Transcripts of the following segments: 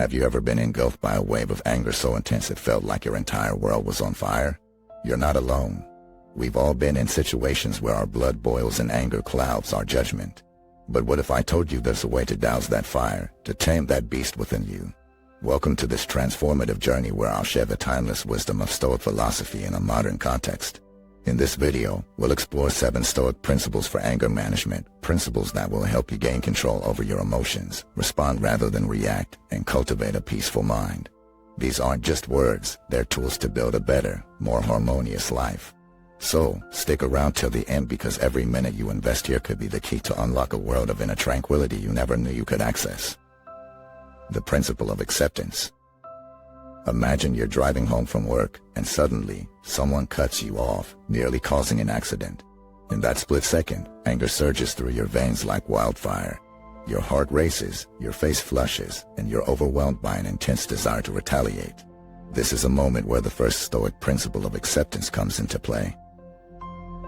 Have you ever been engulfed by a wave of anger so intense it felt like your entire world was on fire? You're not alone. We've all been in situations where our blood boils and anger clouds our judgment. But what if I told you there's a way to douse that fire, to tame that beast within you? Welcome to this transformative journey where I'll share the timeless wisdom of Stoic philosophy in a modern context. In this video, we'll explore 7 Stoic principles for anger management, principles that will help you gain control over your emotions, respond rather than react, and cultivate a peaceful mind. These aren't just words, they're tools to build a better, more harmonious life. So, stick around till the end because every minute you invest here could be the key to unlock a world of inner tranquility you never knew you could access. The principle of acceptance. Imagine you're driving home from work, and suddenly, someone cuts you off, nearly causing an accident. In that split second, anger surges through your veins like wildfire. Your heart races, your face flushes, and you're overwhelmed by an intense desire to retaliate. This is a moment where the first Stoic principle of acceptance comes into play.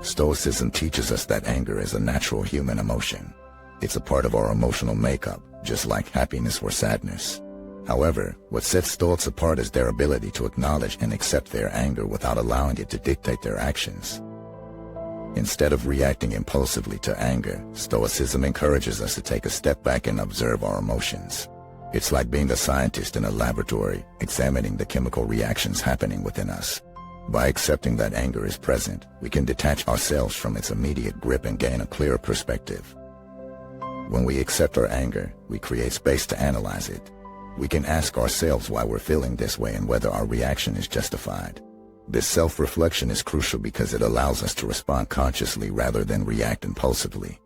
Stoicism teaches us that anger is a natural human emotion. It's a part of our emotional makeup, just like happiness or sadness. However, what sets Stoics apart is their ability to acknowledge and accept their anger without allowing it to dictate their actions. Instead of reacting impulsively to anger, Stoicism encourages us to take a step back and observe our emotions. It's like being a scientist in a laboratory, examining the chemical reactions happening within us. By accepting that anger is present, we can detach ourselves from its immediate grip and gain a clearer perspective. When we accept our anger, we create space to analyze it. We can ask ourselves why we're feeling this way and whether our reaction is justified. This self-reflection is crucial because it allows us to respond consciously rather than react impulsively.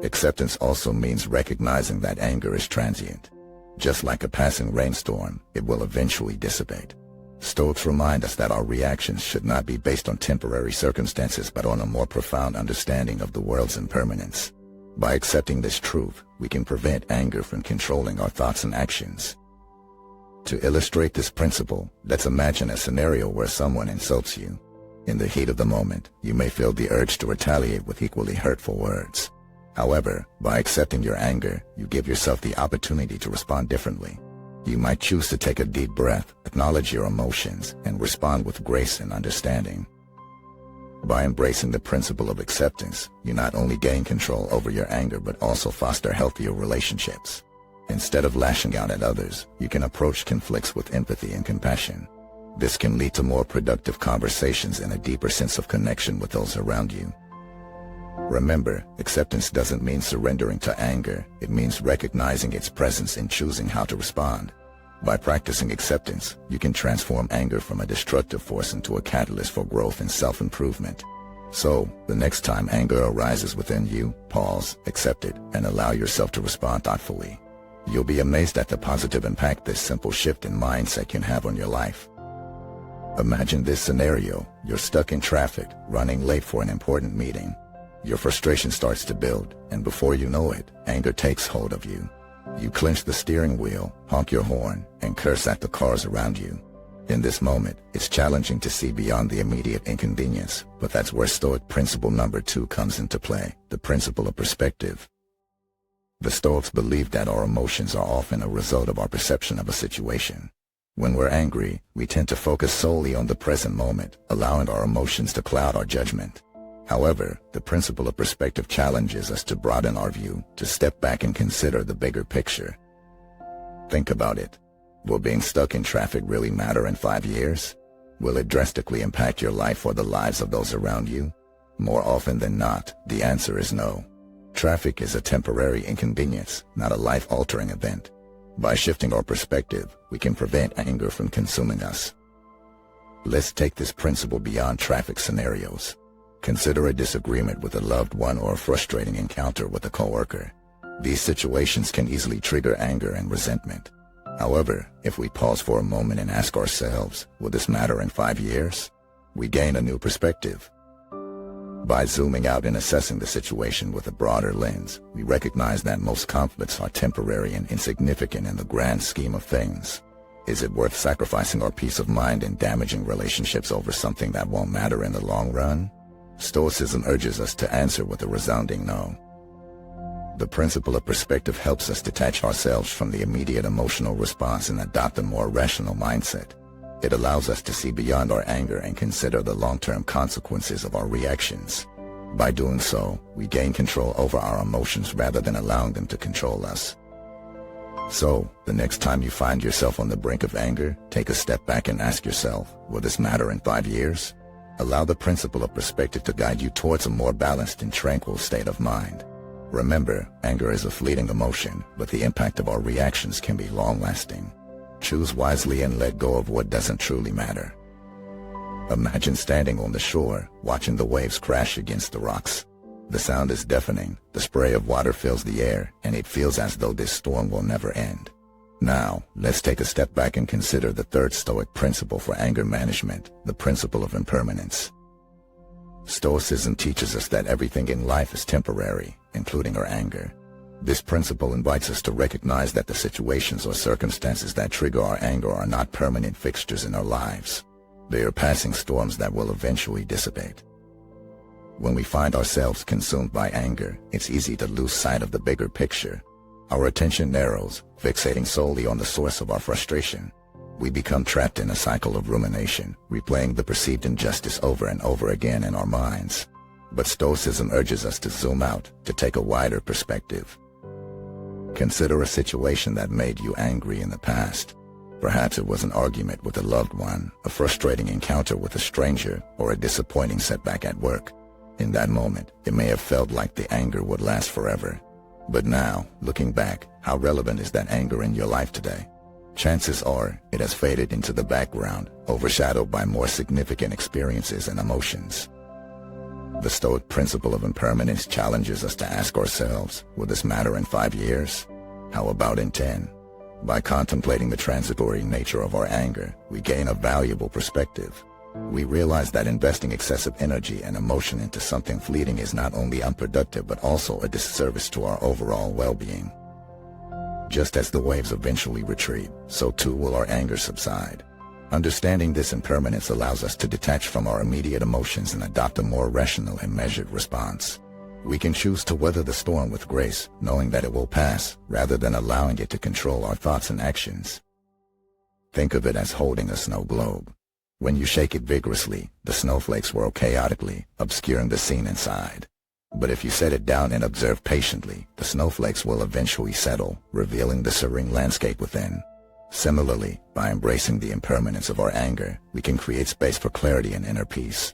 Acceptance also means recognizing that anger is transient. Just like a passing rainstorm, it will eventually dissipate. Stoics remind us that our reactions should not be based on temporary circumstances but on a more profound understanding of the world's impermanence. By accepting this truth, we can prevent anger from controlling our thoughts and actions. To illustrate this principle, let's imagine a scenario where someone insults you. In the heat of the moment, you may feel the urge to retaliate with equally hurtful words. However, by accepting your anger, you give yourself the opportunity to respond differently. You might choose to take a deep breath, acknowledge your emotions, and respond with grace and understanding. By embracing the principle of acceptance, you not only gain control over your anger but also foster healthier relationships. Instead of lashing out at others, you can approach conflicts with empathy and compassion. This can lead to more productive conversations and a deeper sense of connection with those around you. Remember, acceptance doesn't mean surrendering to anger, it means recognizing its presence and choosing how to respond. By practicing acceptance, you can transform anger from a destructive force into a catalyst for growth and self-improvement. So, the next time anger arises within you, pause, accept it, and allow yourself to respond thoughtfully. You'll be amazed at the positive impact this simple shift in mindset can have on your life. Imagine this scenario: you're stuck in traffic, running late for an important meeting. Your frustration starts to build, and before you know it, anger takes hold of you. You clench the steering wheel, honk your horn, and curse at the cars around you. In this moment, it's challenging to see beyond the immediate inconvenience, but that's where Stoic principle number 2 comes into play, the principle of perspective. The Stoics believe that our emotions are often a result of our perception of a situation. When we're angry, we tend to focus solely on the present moment, allowing our emotions to cloud our judgment. However, the principle of perspective challenges us to broaden our view, to step back and consider the bigger picture. Think about it. Will being stuck in traffic really matter in 5 years? Will it drastically impact your life or the lives of those around you? More often than not, the answer is no. Traffic is a temporary inconvenience, not a life-altering event. By shifting our perspective, we can prevent anger from consuming us. Let's take this principle beyond traffic scenarios. Consider a disagreement with a loved one or a frustrating encounter with a coworker. These situations can easily trigger anger and resentment. However, if we pause for a moment and ask ourselves, will this matter in 5 years? We gain a new perspective. By zooming out and assessing the situation with a broader lens, we recognize that most conflicts are temporary and insignificant in the grand scheme of things. Is it worth sacrificing our peace of mind and damaging relationships over something that won't matter in the long run? Stoicism urges us to answer with a resounding no. The principle of perspective helps us detach ourselves from the immediate emotional response and adopt a more rational mindset. It allows us to see beyond our anger and consider the long-term consequences of our reactions. By doing so, we gain control over our emotions rather than allowing them to control us. So, the next time you find yourself on the brink of anger, take a step back and ask yourself, will this matter in 5 years? Allow the principle of perspective to guide you towards a more balanced and tranquil state of mind. Remember, anger is a fleeting emotion, but the impact of our reactions can be long-lasting. Choose wisely and let go of what doesn't truly matter. Imagine standing on the shore, watching the waves crash against the rocks. The sound is deafening, the spray of water fills the air, and it feels as though this storm will never end. Now, let's take a step back and consider the third Stoic principle for anger management, the principle of impermanence. Stoicism teaches us that everything in life is temporary, including our anger. This principle invites us to recognize that the situations or circumstances that trigger our anger are not permanent fixtures in our lives. They are passing storms that will eventually dissipate. When we find ourselves consumed by anger, it's easy to lose sight of the bigger picture. Our attention narrows, fixating solely on the source of our frustration. We become trapped in a cycle of rumination, replaying the perceived injustice over and over again in our minds. But Stoicism urges us to zoom out, to take a wider perspective. Consider a situation that made you angry in the past. Perhaps it was an argument with a loved one, a frustrating encounter with a stranger, or a disappointing setback at work. In that moment, it may have felt like the anger would last forever. But now, looking back, how relevant is that anger in your life today? Chances are, it has faded into the background, overshadowed by more significant experiences and emotions. The Stoic principle of impermanence challenges us to ask ourselves, will this matter in 5 years? How about in 10? By contemplating the transitory nature of our anger, we gain a valuable perspective. We realize that investing excessive energy and emotion into something fleeting is not only unproductive but also a disservice to our overall well-being. Just as the waves eventually retreat, so too will our anger subside. Understanding this impermanence allows us to detach from our immediate emotions and adopt a more rational and measured response. We can choose to weather the storm with grace, knowing that it will pass, rather than allowing it to control our thoughts and actions. Think of it as holding a snow globe. When you shake it vigorously, the snowflakes whirl chaotically, obscuring the scene inside. But if you set it down and observe patiently, the snowflakes will eventually settle, revealing the serene landscape within. Similarly, by embracing the impermanence of our anger, we can create space for clarity and inner peace.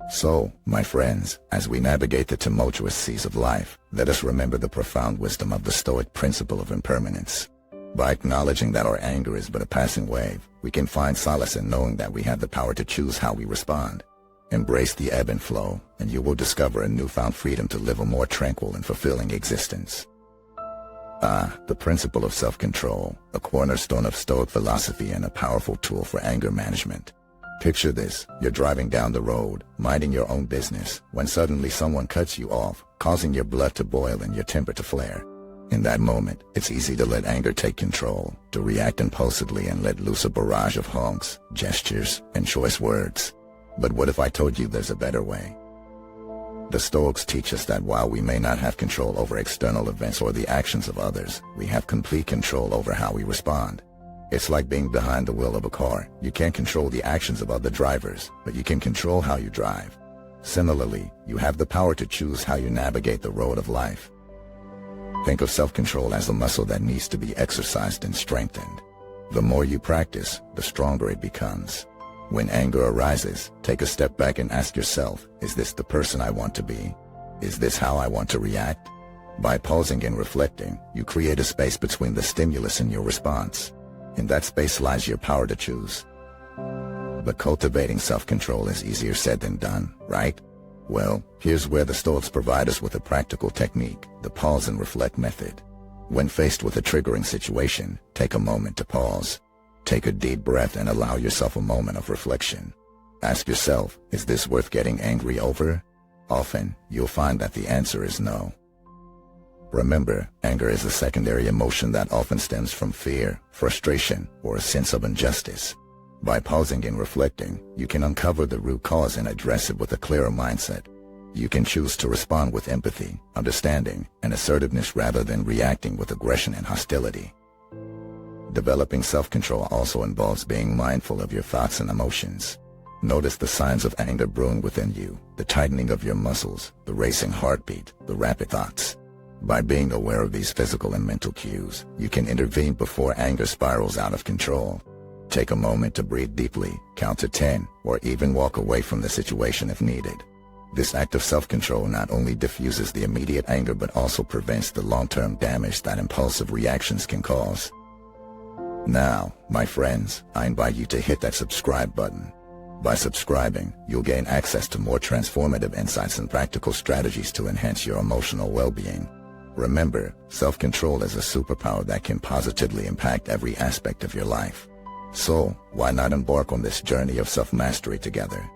So, my friends, as we navigate the tumultuous seas of life, let us remember the profound wisdom of the Stoic principle of impermanence. By acknowledging that our anger is but a passing wave, we can find solace in knowing that we have the power to choose how we respond. Embrace the ebb and flow, and you will discover a newfound freedom to live a more tranquil and fulfilling existence. The principle of self-control, a cornerstone of Stoic philosophy and a powerful tool for anger management. Picture this, you're driving down the road, minding your own business, when suddenly someone cuts you off, causing your blood to boil and your temper to flare. In that moment, it's easy to let anger take control, to react impulsively and let loose a barrage of honks, gestures, and choice words. But what if I told you there's a better way? The Stoics teach us that while we may not have control over external events or the actions of others, we have complete control over how we respond. It's like being behind the wheel of a car. You can't control the actions of other drivers, but you can control how you drive. Similarly, you have the power to choose how you navigate the road of life. Think of self-control as a muscle that needs to be exercised and strengthened. The more you practice, the stronger it becomes. When anger arises, take a step back and ask yourself, is this the person I want to be? Is this how I want to react? By pausing and reflecting, you create a space between the stimulus and your response. In that space lies your power to choose. But cultivating self-control is easier said than done, right? Well, here's where the Stoics provide us with a practical technique, the pause and reflect method. When faced with a triggering situation, take a moment to pause. Take a deep breath and allow yourself a moment of reflection. Ask yourself, is this worth getting angry over? Often, you'll find that the answer is no. Remember, anger is a secondary emotion that often stems from fear, frustration, or a sense of injustice. By pausing and reflecting, you can uncover the root cause and address it with a clearer mindset. You can choose to respond with empathy, understanding, and assertiveness rather than reacting with aggression and hostility. Developing self-control also involves being mindful of your thoughts and emotions. Notice the signs of anger brewing within you, the tightening of your muscles, the racing heartbeat, the rapid thoughts. By being aware of these physical and mental cues, you can intervene before anger spirals out of control. Take a moment to breathe deeply, count to 10, or even walk away from the situation if needed. This act of self-control not only diffuses the immediate anger but also prevents the long-term damage that impulsive reactions can cause. Now, my friends, I invite you to hit that subscribe button. By subscribing, you'll gain access to more transformative insights and practical strategies to enhance your emotional well-being. Remember, self-control is a superpower that can positively impact every aspect of your life. So, why not embark on this journey of self-mastery together?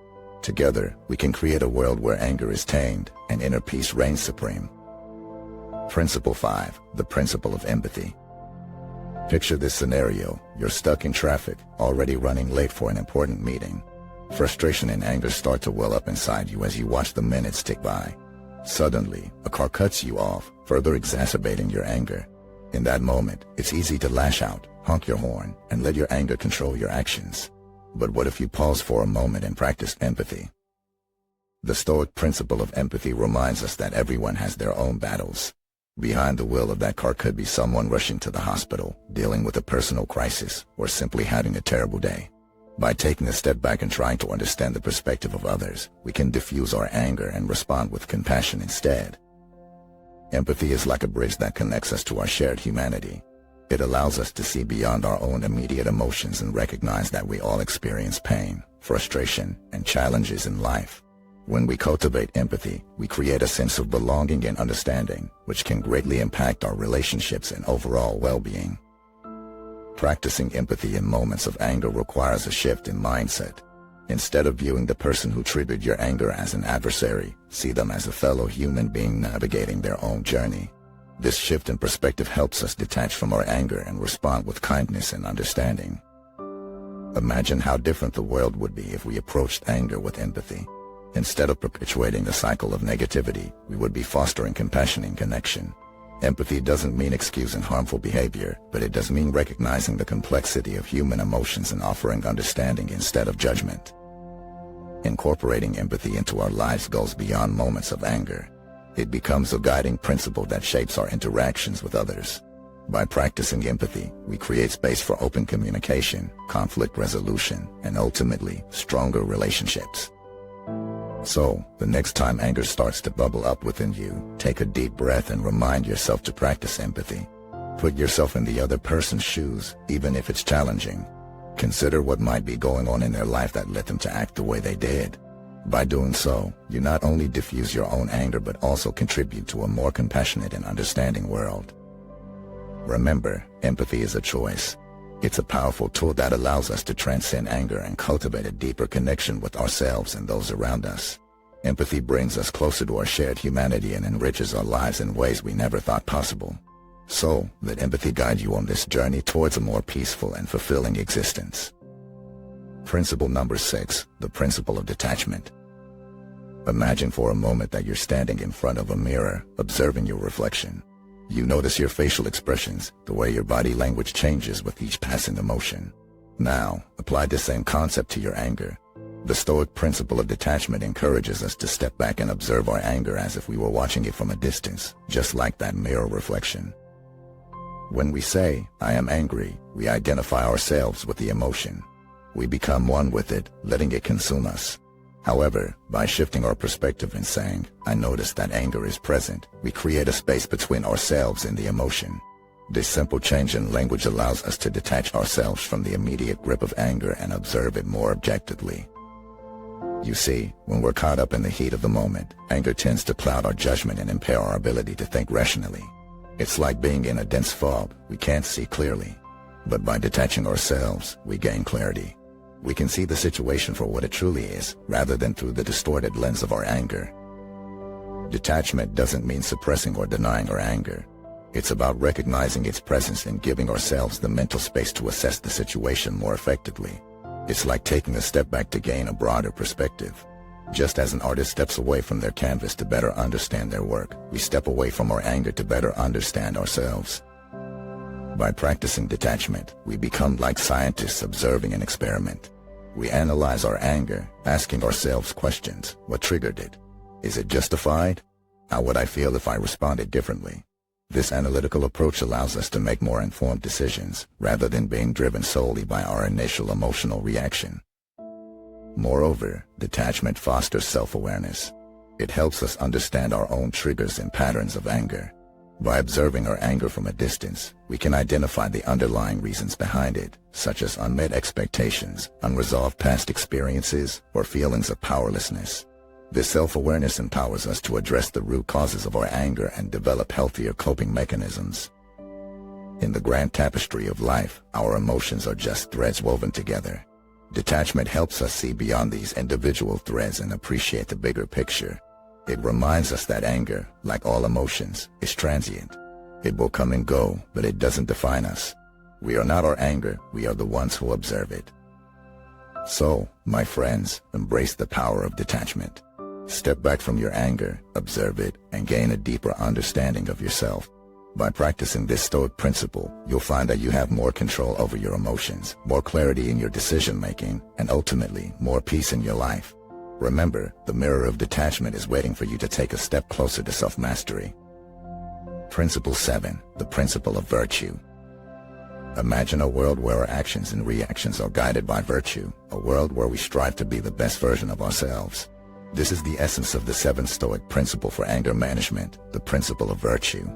Together, we can create a world where anger is tamed and inner peace reigns supreme. Principle 5, the Principle of Empathy. Picture this scenario: you're stuck in traffic, already running late for an important meeting. Frustration and anger start to well up inside you as you watch the minutes tick by. Suddenly, a car cuts you off, further exacerbating your anger. In that moment, it's easy to lash out, honk your horn, and let your anger control your actions. But what if you pause for a moment and practice empathy? The Stoic principle of empathy reminds us that everyone has their own battles. Behind the wheel of that car could be someone rushing to the hospital, dealing with a personal crisis, or simply having a terrible day. By taking a step back and trying to understand the perspective of others, we can diffuse our anger and respond with compassion instead. Empathy is like a bridge that connects us to our shared humanity. It allows us to see beyond our own immediate emotions and recognize that we all experience pain, frustration, and challenges in life. When we cultivate empathy, we create a sense of belonging and understanding, which can greatly impact our relationships and overall well-being. Practicing empathy in moments of anger requires a shift in mindset. Instead of viewing the person who triggered your anger as an adversary, see them as a fellow human being navigating their own journey. This shift in perspective helps us detach from our anger and respond with kindness and understanding. Imagine how different the world would be if we approached anger with empathy. Instead of perpetuating the cycle of negativity, we would be fostering compassion and connection. Empathy doesn't mean excusing harmful behavior, but it does mean recognizing the complexity of human emotions and offering understanding instead of judgment. Incorporating empathy into our lives goes beyond moments of anger. It becomes a guiding principle that shapes our interactions with others. By practicing empathy, we create space for open communication, conflict resolution, and ultimately, stronger relationships. So, the next time anger starts to bubble up within you, take a deep breath and remind yourself to practice empathy. Put yourself in the other person's shoes, even if it's challenging. Consider what might be going on in their life that led them to act the way they did. By doing so, you not only diffuse your own anger but also contribute to a more compassionate and understanding world. Remember, empathy is a choice. It's a powerful tool that allows us to transcend anger and cultivate a deeper connection with ourselves and those around us. Empathy brings us closer to our shared humanity and enriches our lives in ways we never thought possible. So, let empathy guide you on this journey towards a more peaceful and fulfilling existence. Principle number 6, the Principle of Detachment. Imagine for a moment that you're standing in front of a mirror, observing your reflection. You notice your facial expressions, the way your body language changes with each passing emotion. Now, apply the same concept to your anger. The Stoic Principle of Detachment encourages us to step back and observe our anger as if we were watching it from a distance, just like that mirror reflection. When we say, "I am angry," we identify ourselves with the emotion. We become one with it, letting it consume us. However, by shifting our perspective and saying, "I notice that anger is present," we create a space between ourselves and the emotion. This simple change in language allows us to detach ourselves from the immediate grip of anger and observe it more objectively. You see, when we're caught up in the heat of the moment, anger tends to cloud our judgment and impair our ability to think rationally. It's like being in a dense fog, we can't see clearly. But by detaching ourselves, we gain clarity. We can see the situation for what it truly is, rather than through the distorted lens of our anger. Detachment doesn't mean suppressing or denying our anger. It's about recognizing its presence and giving ourselves the mental space to assess the situation more effectively. It's like taking a step back to gain a broader perspective. Just as an artist steps away from their canvas to better understand their work, we step away from our anger to better understand ourselves. By practicing detachment, we become like scientists observing an experiment. We analyze our anger, asking ourselves questions. What triggered it? Is it justified? How would I feel if I responded differently? This analytical approach allows us to make more informed decisions, rather than being driven solely by our initial emotional reaction. Moreover, detachment fosters self-awareness. It helps us understand our own triggers and patterns of anger. By observing our anger from a distance, we can identify the underlying reasons behind it, such as unmet expectations, unresolved past experiences, or feelings of powerlessness. This self-awareness empowers us to address the root causes of our anger and develop healthier coping mechanisms. In the grand tapestry of life, our emotions are just threads woven together. Detachment helps us see beyond these individual threads and appreciate the bigger picture. It reminds us that anger, like all emotions, is transient. It will come and go, but it doesn't define us. We are not our anger, we are the ones who observe it. So, my friends, embrace the power of detachment. Step back from your anger, observe it, and gain a deeper understanding of yourself. By practicing this Stoic principle, you'll find that you have more control over your emotions, more clarity in your decision-making, and ultimately, more peace in your life. Remember, the mirror of detachment is waiting for you to take a step closer to self-mastery. Principle 7, the principle of virtue. Imagine a world where our actions and reactions are guided by virtue, a world where we strive to be the best version of ourselves. This is the essence of the 7th Stoic principle for anger management, the principle of virtue.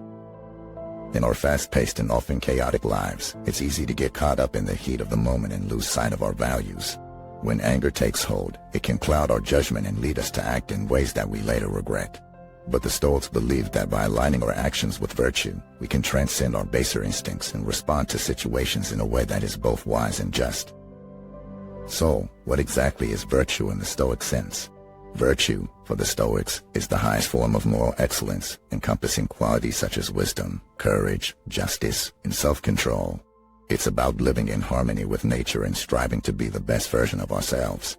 In our fast-paced and often chaotic lives, it's easy to get caught up in the heat of the moment and lose sight of our values. When anger takes hold, it can cloud our judgment and lead us to act in ways that we later regret. But the Stoics believed that by aligning our actions with virtue, we can transcend our baser instincts and respond to situations in a way that is both wise and just. So, what exactly is virtue in the Stoic sense? Virtue, for the Stoics, is the highest form of moral excellence, encompassing qualities such as wisdom, courage, justice, and self-control. It's about living in harmony with nature and striving to be the best version of ourselves.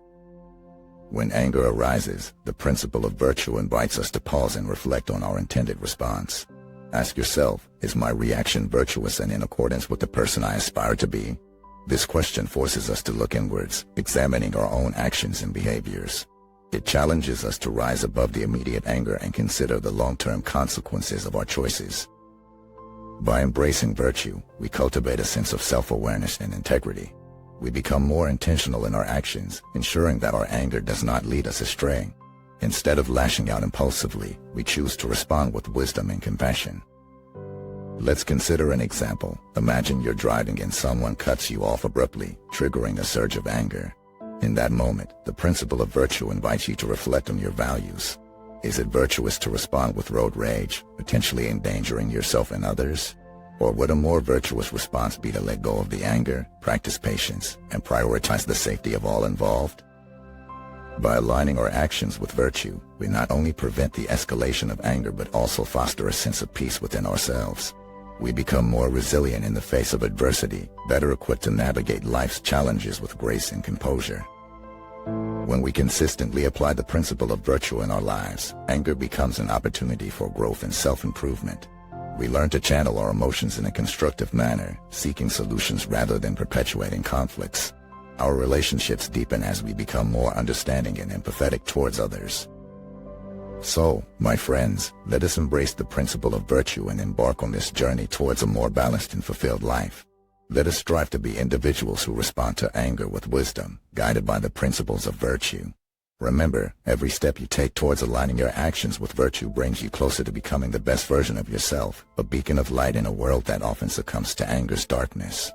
When anger arises, the principle of virtue invites us to pause and reflect on our intended response. Ask yourself, is my reaction virtuous and in accordance with the person I aspire to be? This question forces us to look inwards, examining our own actions and behaviors. It challenges us to rise above the immediate anger and consider the long-term consequences of our choices. By embracing virtue, we cultivate a sense of self-awareness and integrity. We become more intentional in our actions, ensuring that our anger does not lead us astray. Instead of lashing out impulsively, we choose to respond with wisdom and compassion. Let's consider an example. Imagine you're driving and someone cuts you off abruptly, triggering a surge of anger. In that moment, the principle of virtue invites you to reflect on your values. Is it virtuous to respond with road rage, potentially endangering yourself and others? Or would a more virtuous response be to let go of the anger, practice patience, and prioritize the safety of all involved? By aligning our actions with virtue, we not only prevent the escalation of anger but also foster a sense of peace within ourselves. We become more resilient in the face of adversity, better equipped to navigate life's challenges with grace and composure. When we consistently apply the principle of virtue in our lives, anger becomes an opportunity for growth and self-improvement. We learn to channel our emotions in a constructive manner, seeking solutions rather than perpetuating conflicts. Our relationships deepen as we become more understanding and empathetic towards others. So, my friends, let us embrace the principle of virtue and embark on this journey towards a more balanced and fulfilled life. Let us strive to be individuals who respond to anger with wisdom, guided by the principles of virtue. Remember, every step you take towards aligning your actions with virtue brings you closer to becoming the best version of yourself, a beacon of light in a world that often succumbs to anger's darkness.